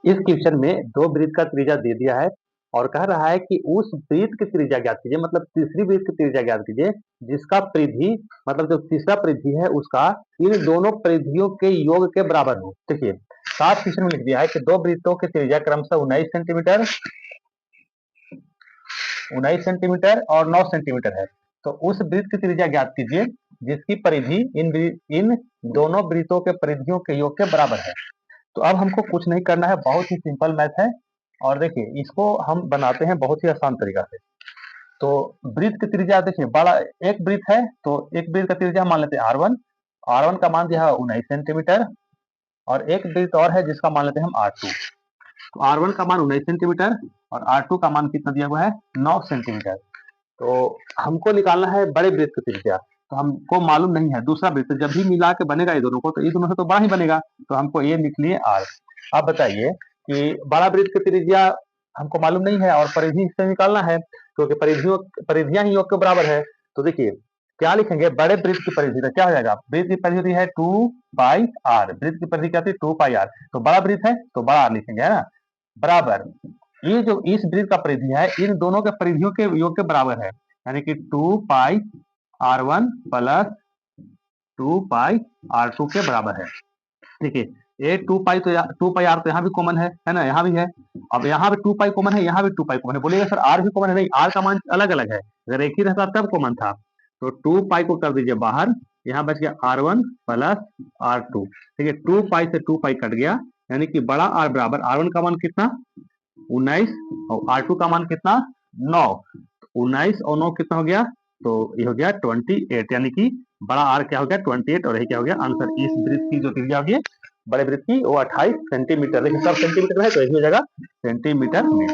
इस क्वेश्चन में दो वृत्त का त्रिज्या दे दिया है और कह रहा है कि उस वृत्त की त्रिज्या ज्ञात कीजिए, मतलब तीसरी वृत्त की त्रिज्या ज्ञात कीजिए जिसका परिधि, मतलब जो तीसरा परिधि है उसका इन दोनों परिधियों के योग के बराबर हो। देखिए साफ क्वेश्चन में लिख दिया है कि दो वृत्तों की त्रिज्या क्रमशः 19 सेंटीमीटर और 9 सेंटीमीटर है। तो उस वृत्त की त्रिज्या ज्ञात कीजिए जिसकी परिधि इन दोनों वृत्तों के परिधियों के योग के बराबर है। तो अब हमको कुछ नहीं करना है, बहुत ही सिंपल मैथ है और देखिए इसको हम बनाते हैं बहुत ही आसान तरीका से। तो वृत्त की त्रिज्या देखिए बड़ा एक वृत्त है तो एक वृत्त का त्रिज्या मान लेते हैं R1, R1 का मान दिया है 19 सेंटीमीटर और एक वृत्त और है जिसका मान लेते हैं हम R2। तो R1 का मान 19 सेंटीमीटर और R2 का मान कितना दिया हुआ है 9 सेंटीमीटर। तो हमको निकालना है बड़े वृत्त की त्रिज्या, तो हमको मालूम नहीं है दूसरा वृत्त जब भी मिला के बनेगा ये दोनों को तो ये दोनों से तो बड़ा ही बनेगा, तो हमको ये लिख लिए R। अब बताइए कि बड़ा वृत्त की त्रिज्या हमको मालूम नहीं है और परिधि से निकालना है क्योंकि परिधियां ही योग के बराबर है। तो देखिए क्या लिखेंगे, बड़े वृत्त की परिधि तो क्या हो जाएगा, वृत्त की परिधि है 2 पाई r, वृत्त की परिधि क्या होती है 2 पाई r, तो बड़ा वृत्त है तो बड़ा r लिखेंगे, है ना, बराबर ये जो इस वृत्त का परिधि है इन दोनों के परिधियों के योग के बराबर है, यानी कि 2 पाई r1 प्लस 2 पाई r2 के बराबर है। देखिए ये 2 पाई तो 2 पाई r तो यहाँ भी कॉमन है ना, यहाँ भी है। अब यहाँ भी 2 पाई कॉमन है, यहाँ भी 2 पाई कॉमन है। बोलिएगा सर r भी कॉमन है, नहीं r का मान अलग अलग है, अगर एक ही रहता तब कॉमन था। तो 2 पाई को कर दीजिए बाहर, यहाँ बच गया r1 प्लस r2। ठीक है 2 पाई से 2 पाई कट गया, यानी कि बड़ा r बराबर r1 का मान कितना 19 और r2 का मान कितना 9। 19 और 9 कितना हो गया, तो ये हो गया 28, यानी कि बड़ा r क्या हो गया 28 और यही क्या हो गया आंसर। इस वृत्त की जो त्रिज्या होगी बड़े वृत्त की वो 28 सेंटीमीटर, लेकिन सब सेंटीमीटर है तो इसमें जगह सेंटीमीटर में।